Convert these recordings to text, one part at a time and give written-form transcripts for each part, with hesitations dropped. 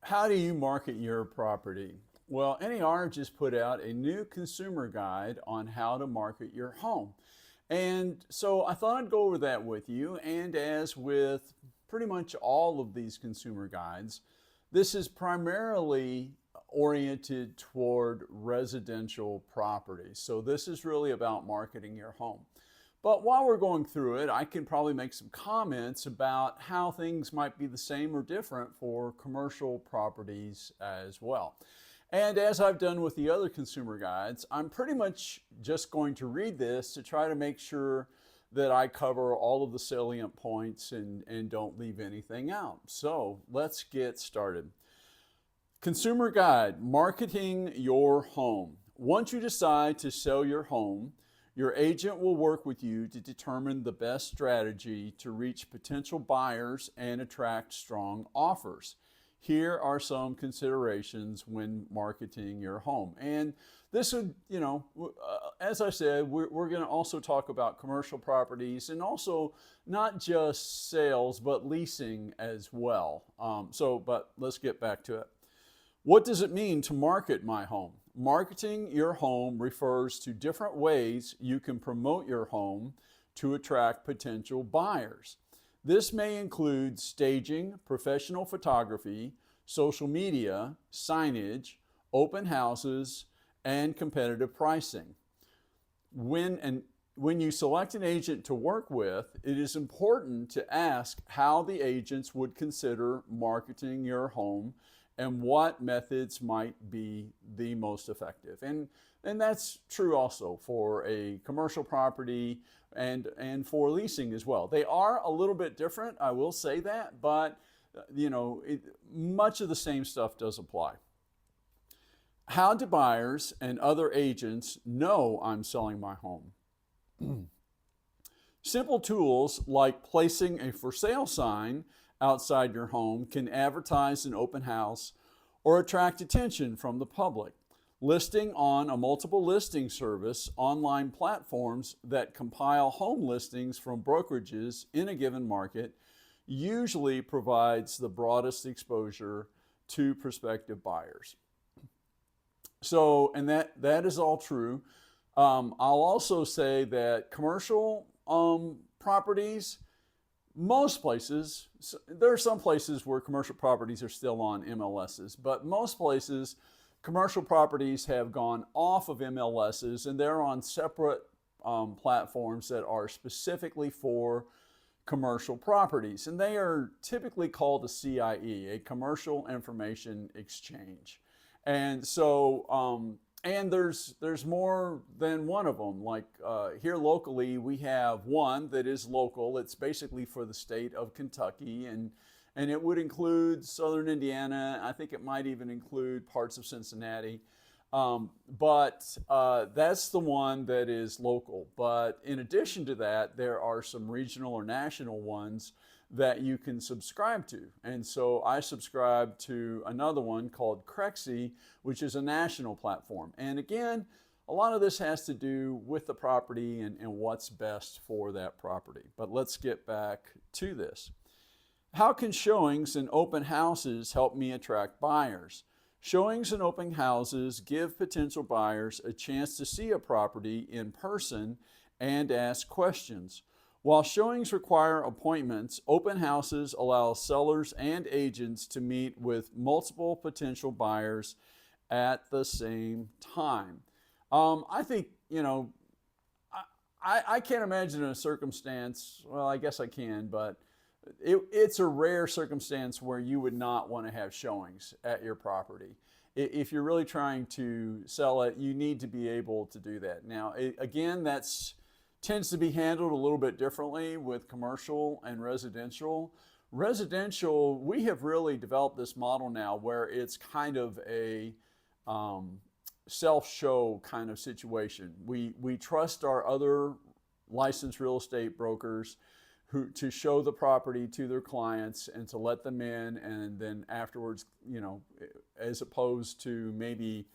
How do you market your property? Well, NAR just put out a new consumer guide on how to market your home. And so I thought I'd go over that with you. And as with pretty much all of these consumer guides, this is primarily oriented toward residential properties. So this is really about marketing your home. But while we're going through it, I can probably make some comments about how things might be the same or different for commercial properties as well. And as I've done with the other consumer guides, I'm pretty much just going to read this to try to make sure that I cover all of the salient points and don't leave anything out. So let's get started. Consumer Guide, marketing your home. Once you decide to sell your home, your agent will work with you to determine the best strategy to reach potential buyers and attract strong offers. Here are some considerations when marketing your home. And this would, as I said, we're going to also talk about commercial properties and also not just sales, but leasing as well. But let's get back to it. What does it mean to market my home? Marketing your home refers to different ways you can promote your home to attract potential buyers. This may include staging, professional photography, social media, signage, open houses, and competitive pricing. When you select an agent to work with, it is important to ask how the agents would consider marketing your home and what methods might be the most effective. And that's true also for a commercial property and for leasing as well. They are a little bit different, I will say that, but much of the same stuff does apply. How do buyers and other agents know I'm selling my home? Simple tools like placing a for sale sign outside your home can advertise an open house or attract attention from the public. Listing on a multiple listing service, online platforms that compile home listings from brokerages in a given market usually provides the broadest exposure to prospective buyers. So, and that is all true. I'll also say that commercial properties, most places, there are some places where commercial properties are still on MLSs, but most places, commercial properties have gone off of MLSs and they're on separate platforms that are specifically for commercial properties. And they are typically called a CIE, a Commercial Information Exchange. And so, and there's more than one of them. Like here locally, we have one that is local. It's basically for the state of Kentucky, and it would include southern Indiana. I think it might even include parts of Cincinnati. But that's the one that is local. But in addition to that, there are some regional or national ones that you can subscribe to. And so I subscribe to another one called Crexi, which is a national platform. And again, a lot of this has to do with the property and what's best for that property. But let's get back to this. How can showings and open houses help me attract buyers? Showings and open houses give potential buyers a chance to see a property in person and ask questions. While showings require appointments, open houses allow sellers and agents to meet with multiple potential buyers at the same time. I think, I can't imagine a circumstance, well, I guess I can, but it's a rare circumstance where you would not want to have showings at your property. If you're really trying to sell it, you need to be able to do that. Now, again, that's tends to be handled a little bit differently with commercial and residential. Residential, we have really developed this model now where it's kind of a self-show kind of situation. We trust our other licensed real estate brokers to show the property to their clients and to let them in, and then afterwards, as opposed to maybe,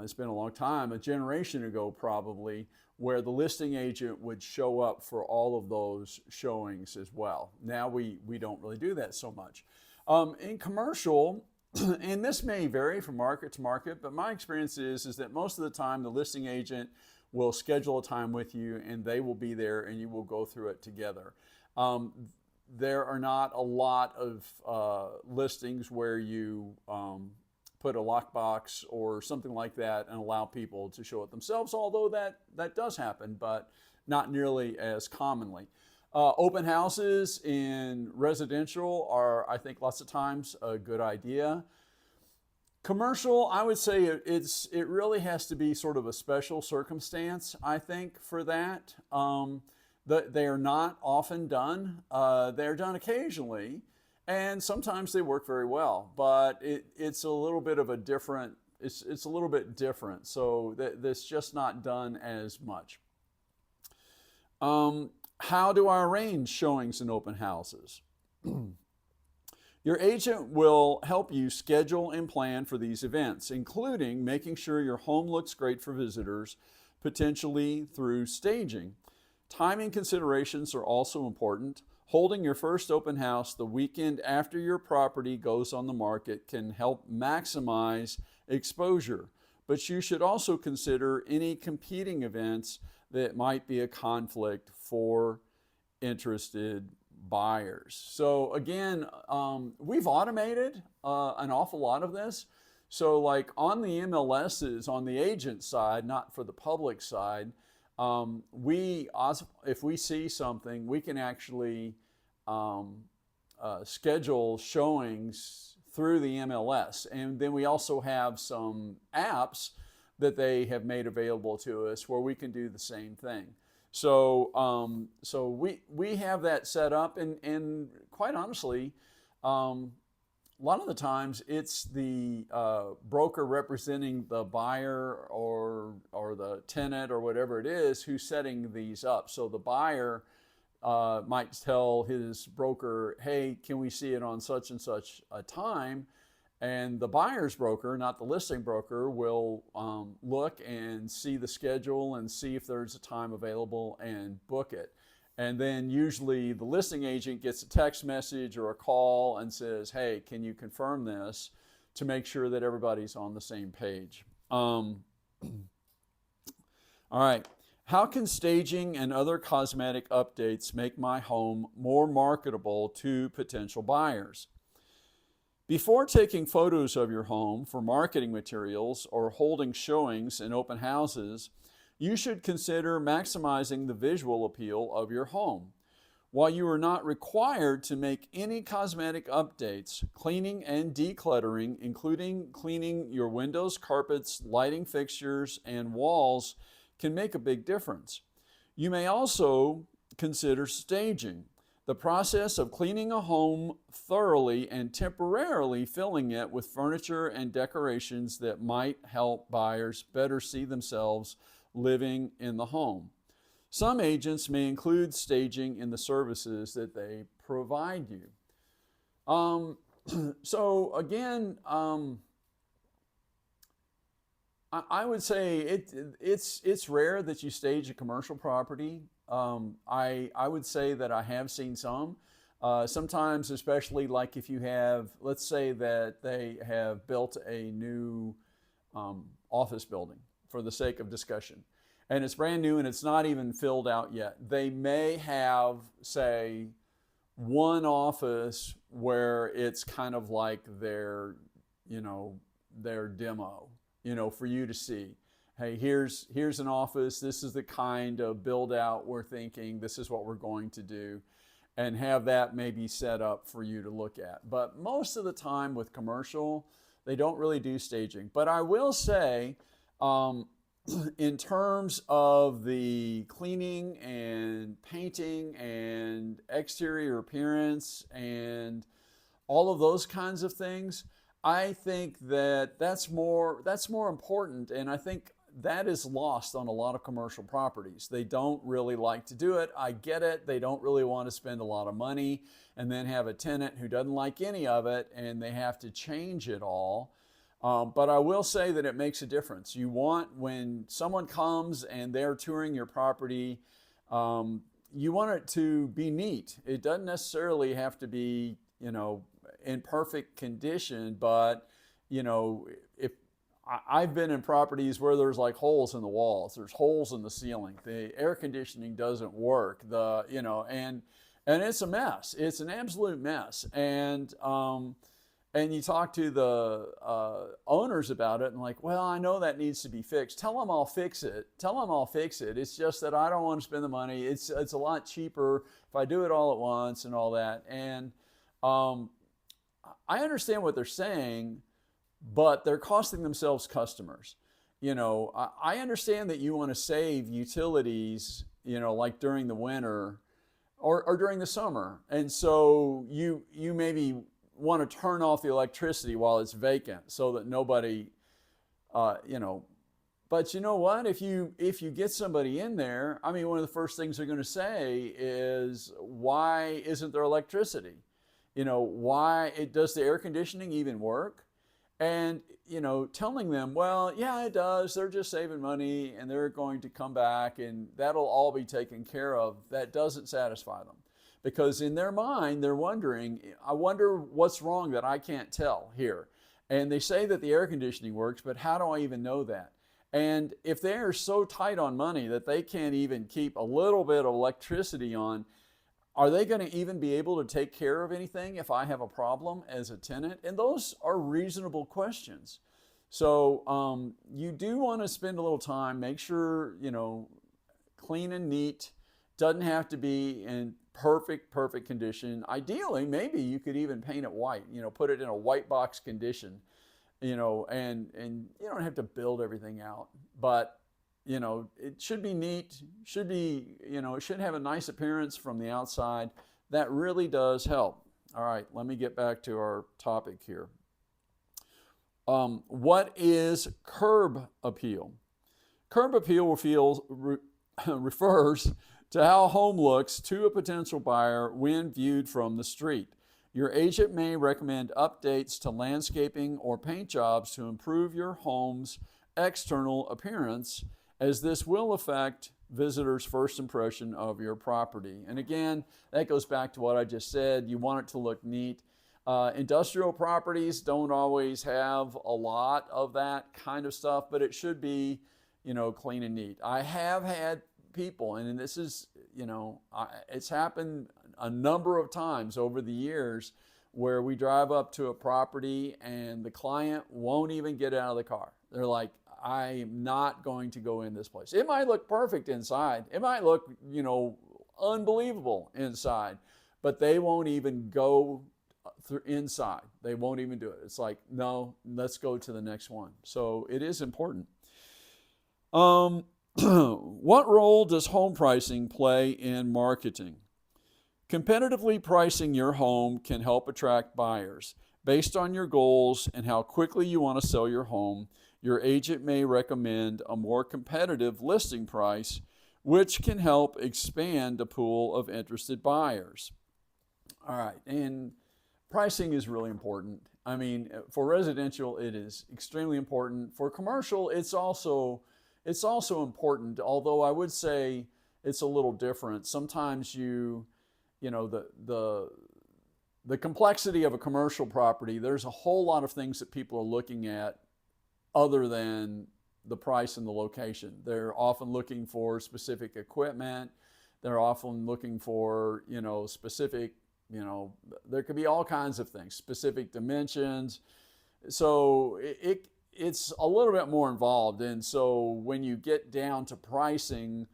it's been a long time, a generation ago probably, where the listing agent would show up for all of those showings as well. Now we don't really do that so much. In commercial, and this may vary from market to market, but my experience is that most of the time the listing agent will schedule a time with you and they will be there and you will go through it together. Um, there are not a lot of listings where you put a lockbox or something like that and allow people to show it themselves, although that does happen, but not nearly as commonly. Open houses in residential are, I think, lots of times a good idea. Commercial, I would say it really has to be sort of a special circumstance, I think, for that. They are not often done. They're done occasionally, and sometimes they work very well. But it's a little bit of a different. It's a little bit different. So that's just not done as much. How do I arrange showings in open houses? Your agent will help you schedule and plan for these events, including making sure your home looks great for visitors, potentially through staging. Timing considerations are also important. Holding your first open house the weekend after your property goes on the market can help maximize exposure, but you should also consider any competing events that might be a conflict for interested buyers. So again, we've automated an awful lot of this. So like on the MLSs, on the agent side, not for the public side, if we see something, we can actually schedule showings through the MLS. And then we also have some apps that they have made available to us where we can do the same thing. So, we have that set up, and quite honestly, a lot of the times it's the broker representing the buyer or the tenant or whatever it is who's setting these up. So the buyer might tell his broker, hey, can we see it on such and such a time? And the buyer's broker, not the listing broker, will look and see the schedule and see if there's a time available and book it. And then usually the listing agent gets a text message or a call and says, hey, can you confirm this, to make sure that everybody's on the same page. All right. How can staging and other cosmetic updates make my home more marketable to potential buyers? Before taking photos of your home for marketing materials or holding showings in open houses, you should consider maximizing the visual appeal of your home. While you are not required to make any cosmetic updates, cleaning and decluttering, including cleaning your windows, carpets, lighting fixtures, and walls, can make a big difference. You may also consider staging, the process of cleaning a home thoroughly and temporarily filling it with furniture and decorations that might help buyers better see themselves living in the home. Some agents may include staging in the services that they provide you. So again, I would say it's rare that you stage a commercial property. I would say that I have seen some. Sometimes, especially like if you have, let's say that they have built a new office building for the sake of discussion, and it's brand new and it's not even filled out yet. They may have, say, one office where it's kind of like their demo, for you to see. Hey, here's an office. This is the kind of build out we're thinking. This is what we're going to do, and have that maybe set up for you to look at. But most of the time with commercial, they don't really do staging. But I will say, in terms of the cleaning and painting and exterior appearance and all of those kinds of things, I think that's more important, and I think that is lost on a lot of commercial properties. They don't really like to do it. I get it. They don't really want to spend a lot of money and then have a tenant who doesn't like any of it and they have to change it all. But I will say that it makes a difference. You want, when someone comes and they're touring your property, you want it to be neat. It doesn't necessarily have to be, in perfect condition, but if I've been in properties where there's like holes in the walls, there's holes in the ceiling, the air conditioning doesn't work, and it's a mess. It's an absolute mess. And you talk to the owners about it and like, well, I know that needs to be fixed. Tell them I'll fix it. Tell them I'll fix it. It's just that I don't want to spend the money. It's a lot cheaper if I do it all at once and all that. And I understand what they're saying, but they're costing themselves customers. I understand that you want to save utilities, like during the winter or during the summer. And so you maybe want to turn off the electricity while it's vacant so that nobody, but you know what? If you get somebody in there, I mean, one of the first things they're going to say is, why isn't there electricity? Why does the air conditioning even work? And, telling them, well, yeah, it does. They're just saving money and they're going to come back and that'll all be taken care of. That doesn't satisfy them. Because in their mind, they're wondering, I wonder what's wrong that I can't tell here. And they say that the air conditioning works, but how do I even know that? And if they are so tight on money that they can't even keep a little bit of electricity on, are they going to even be able to take care of anything if I have a problem as a tenant? And those are reasonable questions. So you do want to spend a little time, make sure, clean and neat. Doesn't have to be in perfect condition. Ideally, maybe you could even paint it white, put it in a white box condition, and you don't have to build everything out, but it should be neat, it should have a nice appearance from the outside. That really does help. All right, let me get back to our topic here. What is curb appeal? Curb appeal refers to how a home looks to a potential buyer when viewed from the street. Your agent may recommend updates to landscaping or paint jobs to improve your home's external appearance, as this will affect visitors' first impression of your property. And again, that goes back to what I just said. You want it to look neat. Industrial properties don't always have a lot of that kind of stuff, but it should be, clean and neat. I have had people, and this is, it's happened a number of times over the years where we drive up to a property and the client won't even get out of the car. They're like, I'm not going to go in this place. It might look perfect inside. It might look, unbelievable inside, but they won't even go through inside. They won't even do it. It's like, no, let's go to the next one. So it is important. What role does home pricing play in marketing? Competitively pricing your home can help attract buyers. Based on your goals and how quickly you want to sell your home, your agent may recommend a more competitive listing price, which can help expand the pool of interested buyers. All right, and pricing is really important. I mean, for residential, it is extremely important. For commercial, it's also important, although I would say it's a little different. Sometimes the complexity of a commercial property, there's a whole lot of things that people are looking at other than the price and the location. They're often looking for specific equipment. They're often looking for, specific, there could be all kinds of things, specific dimensions. So it's a little bit more involved. And so when you get down to pricing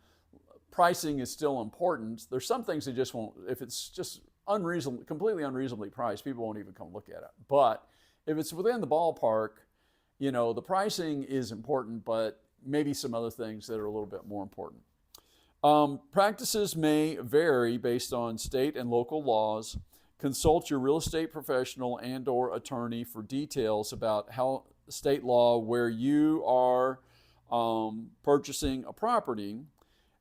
is still important. There's some things that just won't, if it's just completely unreasonably priced, people won't even come look at it. But if it's within the ballpark, the pricing is important, but maybe some other things that are a little bit more important. Practices may vary based on state and local laws. Consult your real estate professional and/or attorney for details about how state law where you are purchasing a property,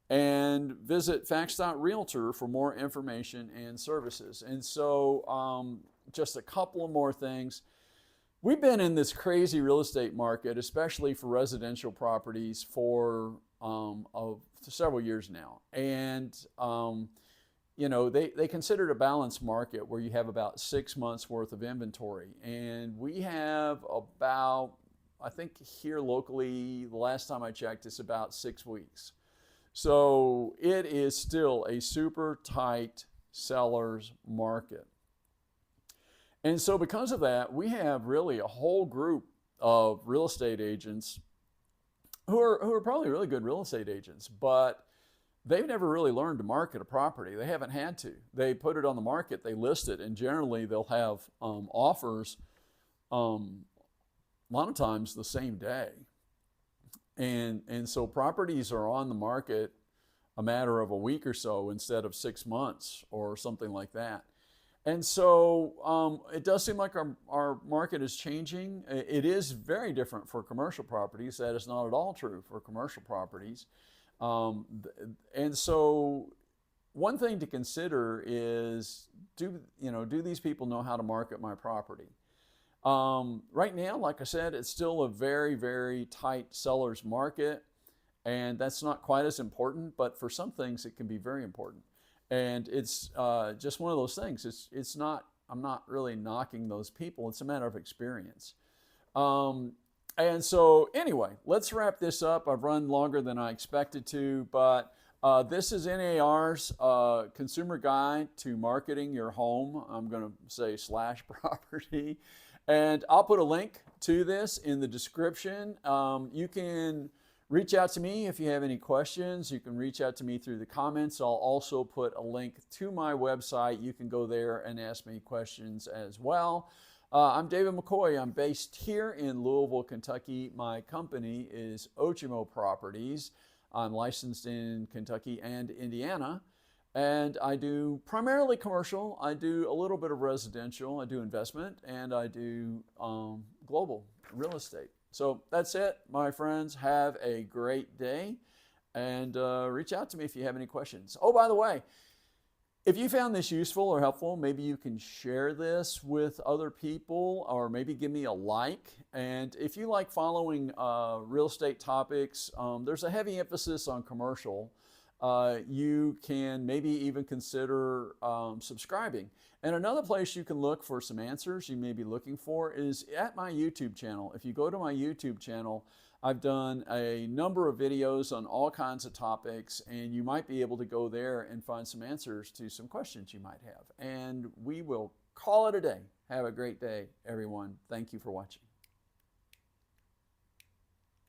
and visit Facts.Realtor for more information and services. And so just a couple of more things. We've been in this crazy real estate market, especially for residential properties, for several years now. And, they consider it a balanced market where you have about 6 months worth of inventory. And we have about, I think here locally, the last time I checked, it's about 6 weeks. So it is still a super tight seller's market. And so because of that, we have really a whole group of real estate agents who are probably really good real estate agents, but they've never really learned to market a property. They haven't had to. They put it on the market, they list it, and generally they'll have offers a lot of times the same day. And so properties are on the market a matter of a week or so instead of 6 months or something like that. And so it does seem like our market is changing. It is very different for commercial properties. That is not at all true for commercial properties. And so one thing to consider is, do these people know how to market my property? Right now, like I said, it's still a very, very tight seller's market, and that's not quite as important, but for some things it can be very important. And it's just one of those things. It's not, I'm not really knocking those people. It's a matter of experience. And so anyway, let's wrap this up. I've run longer than I expected to, but this is NAR's Consumer Guide to Marketing Your Home. I'm going to say /property. And I'll put a link to this in the description. You can reach out to me if you have any questions. You can reach out to me through the comments. I'll also put a link to my website. You can go there and ask me questions as well. I'm David McCoy. I'm based here in Louisville, Kentucky. My company is Otimo Properties. I'm licensed in Kentucky and Indiana. And I do primarily commercial. I do a little bit of residential. I do investment, and I do global real estate. So that's it, my friends. Have a great day, and reach out to me if you have any questions. Oh, by the way, if you found this useful or helpful, maybe you can share this with other people, or maybe give me a like. And if you like following real estate topics, there's a heavy emphasis on commercial. You can maybe even consider subscribing. And another place you can look for some answers you may be looking for is at my YouTube channel. If you go to my YouTube channel, I've done a number of videos on all kinds of topics, and you might be able to go there and find some answers to some questions you might have. And we will call it a day. Have a great day, everyone. Thank you for watching.